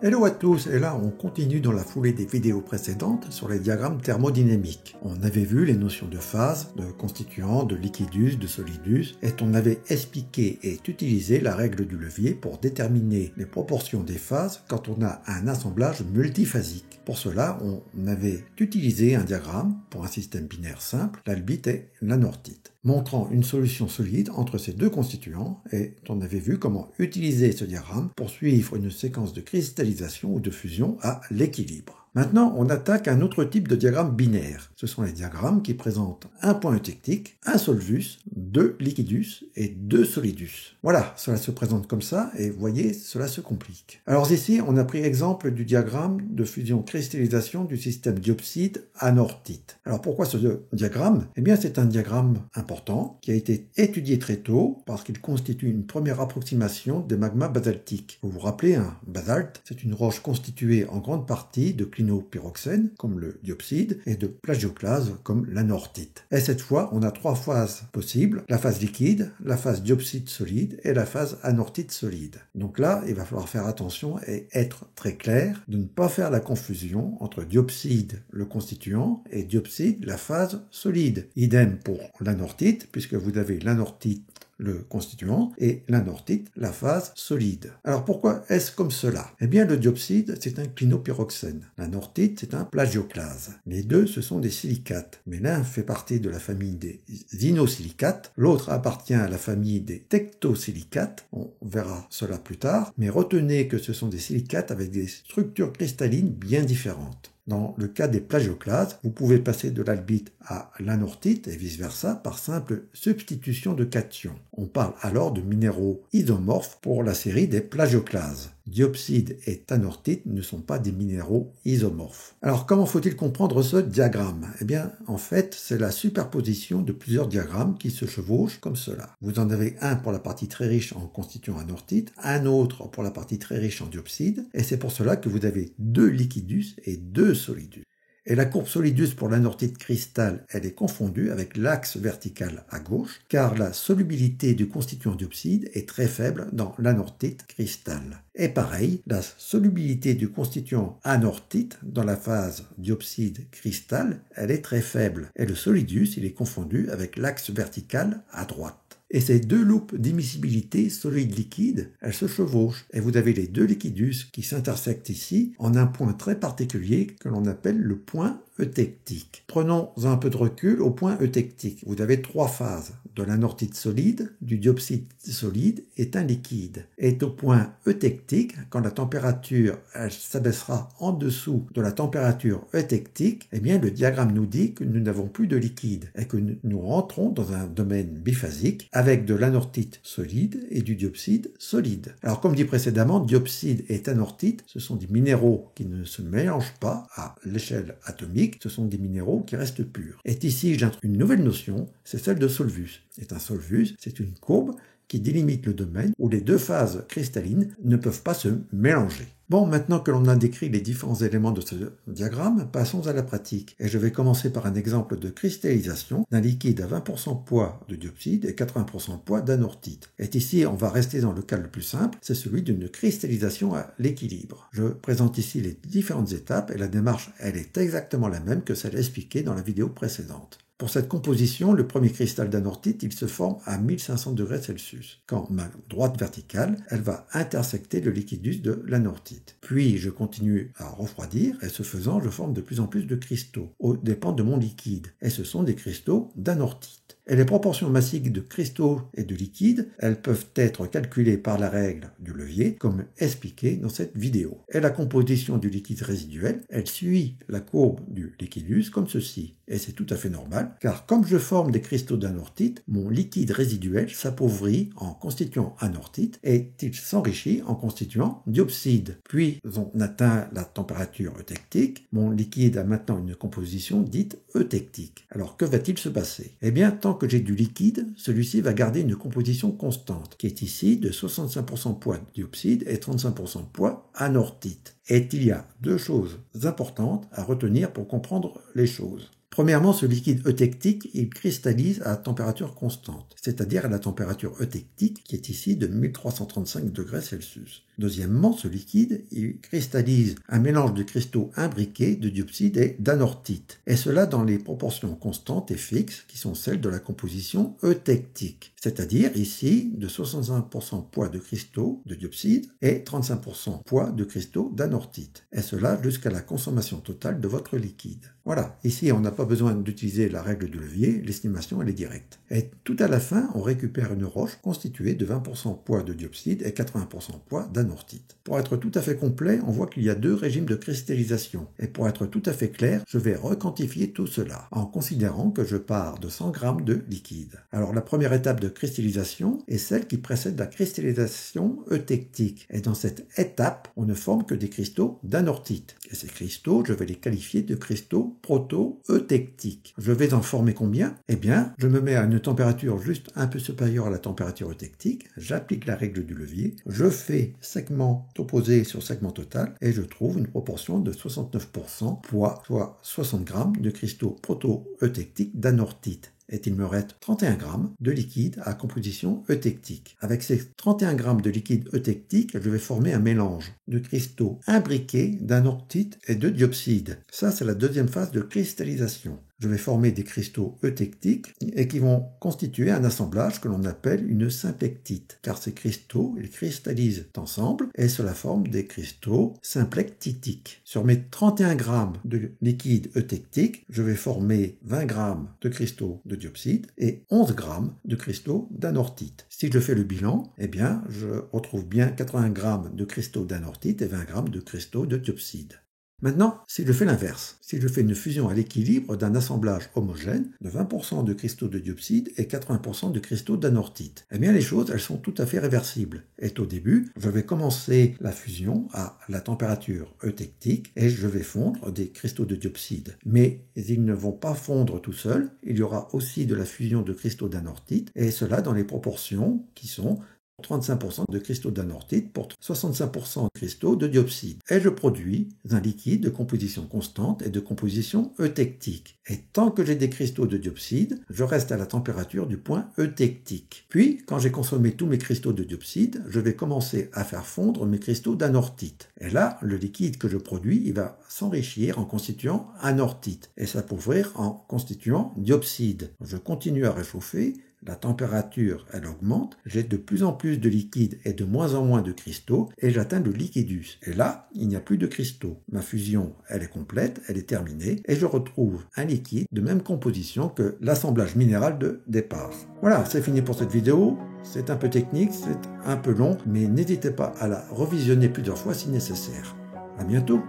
Hello à tous, et là on continue dans la foulée des vidéos précédentes sur les diagrammes thermodynamiques. On avait vu les notions de phase, de constituant, de liquidus, de solidus, et on avait expliqué et utilisé la règle du levier pour déterminer les proportions des phases quand on a un assemblage multiphasique. Pour cela, on avait utilisé un diagramme pour un système binaire simple, l'albite et l'anorthite, montrant une solution solide entre ces deux constituants, et on avait vu comment utiliser ce diagramme pour suivre une séquence de cristallisation ou de fusion à l'équilibre. Maintenant, on attaque un autre type de diagramme binaire. Ce sont les diagrammes qui présentent un point eutectique, un solvus, deux liquidus et deux solidus. Voilà, cela se présente comme ça et vous voyez, cela se complique. Alors ici, on a pris exemple du diagramme de fusion-cristallisation du système diopside-anorthite. Alors pourquoi ce diagramme? Eh bien, c'est un diagramme important qui a été étudié très tôt parce qu'il constitue une première approximation des magmas basaltiques. Vous vous rappelez, un basalte, c'est une roche constituée en grande partie de clinopyroxène, comme le diopside, et de plagioclase, comme l'anorthite. Et cette fois, on a trois phases possibles, la phase liquide, la phase diopside solide et la phase anorthite solide. Donc là, il va falloir faire attention et être très clair de ne pas faire la confusion entre diopside, le constituant, et diopside, la phase solide. Idem pour l'anorthite, puisque vous avez l'anorthite, le constituant, et l'anorthite, la phase solide. Alors pourquoi est-ce comme cela? Eh bien, le diopside, c'est un clinopyroxène. L'anorthite, c'est un plagioclase. Les deux, ce sont des silicates. Mais l'un fait partie de la famille des inosilicates, l'autre appartient à la famille des tectosilicates. On verra cela plus tard. Mais retenez que ce sont des silicates avec des structures cristallines bien différentes. Dans le cas des plagioclases, vous pouvez passer de l'albite à l'anorthite et vice-versa par simple substitution de cations. On parle alors de minéraux isomorphes pour la série des plagioclases. Diopside et anorthite ne sont pas des minéraux isomorphes. Alors comment faut-il comprendre ce diagramme? Eh bien, en fait, c'est la superposition de plusieurs diagrammes qui se chevauchent comme cela. Vous en avez un pour la partie très riche en constituant anorthite, un autre pour la partie très riche en diopside, et c'est pour cela que vous avez deux liquidus et deux solidus. Et la courbe solidus pour l'anorthite cristal, elle est confondue avec l'axe vertical à gauche, car la solubilité du constituant diopside est très faible dans l'anorthite cristal. Et pareil, la solubilité du constituant anorthite dans la phase diopside cristal, elle est très faible. Et le solidus, il est confondu avec l'axe vertical à droite. Et ces deux loupes d'immiscibilité solide-liquide, elles se chevauchent. Et vous avez les deux liquidus qui s'intersectent ici en un point très particulier que l'on appelle le point eutectique. Prenons un peu de recul au point eutectique. Vous avez trois phases. De l'anorthite solide, du diopside solide est un liquide. Et au point eutectique, quand la température elle s'abaissera en dessous de la température eutectique, eh bien le diagramme nous dit que nous n'avons plus de liquide et que nous rentrons dans un domaine biphasique avec de l'anorthite solide et du diopside solide. Alors comme dit précédemment, diopside et anorthite, ce sont des minéraux qui ne se mélangent pas à l'échelle atomique, ce sont des minéraux qui restent purs. Et ici, j'introduis une nouvelle notion, c'est celle de solvus. Et un solvus, c'est une courbe qui délimite le domaine où les deux phases cristallines ne peuvent pas se mélanger. Bon, maintenant que l'on a décrit les différents éléments de ce diagramme, passons à la pratique. Et je vais commencer par un exemple de cristallisation d'un liquide à 20% poids de diopside et 80% poids d'anorthite. Et ici, on va rester dans le cas le plus simple, c'est celui d'une cristallisation à l'équilibre. Je présente ici les différentes étapes et la démarche, elle est exactement la même que celle expliquée dans la vidéo précédente. Pour cette composition, le premier cristal d'anorthite, il se forme à 1500 degrés Celsius. Quand ma droite verticale, elle va intersecter le liquidus de l'anorthite. Puis, je continue à refroidir et ce faisant, je forme de plus en plus de cristaux aux dépens de mon liquide. Et ce sont des cristaux d'anorthite. Et les proportions massiques de cristaux et de liquides, elles peuvent être calculées par la règle du levier, comme expliqué dans cette vidéo. Et la composition du liquide résiduel, elle suit la courbe du liquidus comme ceci. Et c'est tout à fait normal, car comme je forme des cristaux d'anorthite, mon liquide résiduel s'appauvrit en constituant anorthite et il s'enrichit en constituant diopside. Puis on atteint la température eutectique, mon liquide a maintenant une composition dite eutectique. Alors que va-t-il se passer? Eh bien, tant que j'ai du liquide, celui-ci va garder une composition constante, qui est ici de 65% poids diopside et 35% poids anorthite. Et il y a deux choses importantes à retenir pour comprendre les choses. Premièrement, ce liquide eutectique, il cristallise à température constante, c'est-à-dire à la température eutectique qui est ici de 1335 degrés Celsius. Deuxièmement, ce liquide, il cristallise un mélange de cristaux imbriqués de diopside et d'anorthite, et cela dans les proportions constantes et fixes qui sont celles de la composition eutectique, c'est-à-dire ici de 65% poids de cristaux de diopside et 35% poids de cristaux d'anorthite, et cela jusqu'à la consommation totale de votre liquide. Voilà, ici on n'a pas besoin d'utiliser la règle du levier, l'estimation elle est directe. Et tout à la fin, on récupère une roche constituée de 20% poids de diopside et 80% poids d'anorthite. Pour être tout à fait complet, on voit qu'il y a deux régimes de cristallisation. Et pour être tout à fait clair, je vais requantifier tout cela, en considérant que je pars de 100 grammes de liquide. Alors la première étape de cristallisation est celle qui précède la cristallisation eutectique. Et dans cette étape, on ne forme que des cristaux d'anorthite. Et ces cristaux, je vais les qualifier de cristaux proto-eutectiques. Je vais en former combien? Eh bien, je me mets à une température juste un peu supérieure à la température eutectique, j'applique la règle du levier, je fais segment opposé sur segment total et je trouve une proportion de 69% poids, soit 60 grammes de cristaux proto-eutectiques d'anorthite. Et il me reste 31 grammes de liquide à composition eutectique. Avec ces 31 grammes de liquide eutectique, je vais former un mélange de cristaux imbriqués d'anorthite et de diopside. Ça, c'est la deuxième phase de cristallisation. Je vais former des cristaux eutectiques et qui vont constituer un assemblage que l'on appelle une symplectite, car ces cristaux, ils cristallisent ensemble et cela forme des cristaux symplectitiques. Sur mes 31 grammes de liquide eutectique, je vais former 20 grammes de cristaux de diopside et 11 grammes de cristaux d'anorthite. Si je fais le bilan, eh bien, je retrouve bien 80 grammes de cristaux d'anorthite et 20 grammes de cristaux de diopside. Maintenant, si je fais l'inverse, si je fais une fusion à l'équilibre d'un assemblage homogène de 20% de cristaux de diopside et 80% de cristaux d'anorthite, eh bien les choses, elles sont tout à fait réversibles. Et au début, je vais commencer la fusion à la température eutectique et je vais fondre des cristaux de diopside. Mais ils ne vont pas fondre tout seuls, il y aura aussi de la fusion de cristaux d'anorthite et cela dans les proportions qui sont 35% de cristaux d'anorthite pour 65% de cristaux de diopside. Et je produis un liquide de composition constante et de composition eutectique. Et tant que j'ai des cristaux de diopside, je reste à la température du point eutectique. Puis, quand j'ai consommé tous mes cristaux de diopside, je vais commencer à faire fondre mes cristaux d'anorthite. Et là, le liquide que je produis, il va s'enrichir en constituant anorthite et s'appauvrir en constituant diopside. Je continue à réchauffer. La température, elle augmente, j'ai de plus en plus de liquide et de moins en moins de cristaux, et j'atteins le liquidus. Et là, il n'y a plus de cristaux. Ma fusion, elle est complète, elle est terminée, et je retrouve un liquide de même composition que l'assemblage minéral de départ. Voilà, c'est fini pour cette vidéo. C'est un peu technique, c'est un peu long, mais n'hésitez pas à la revisionner plusieurs fois si nécessaire. À bientôt!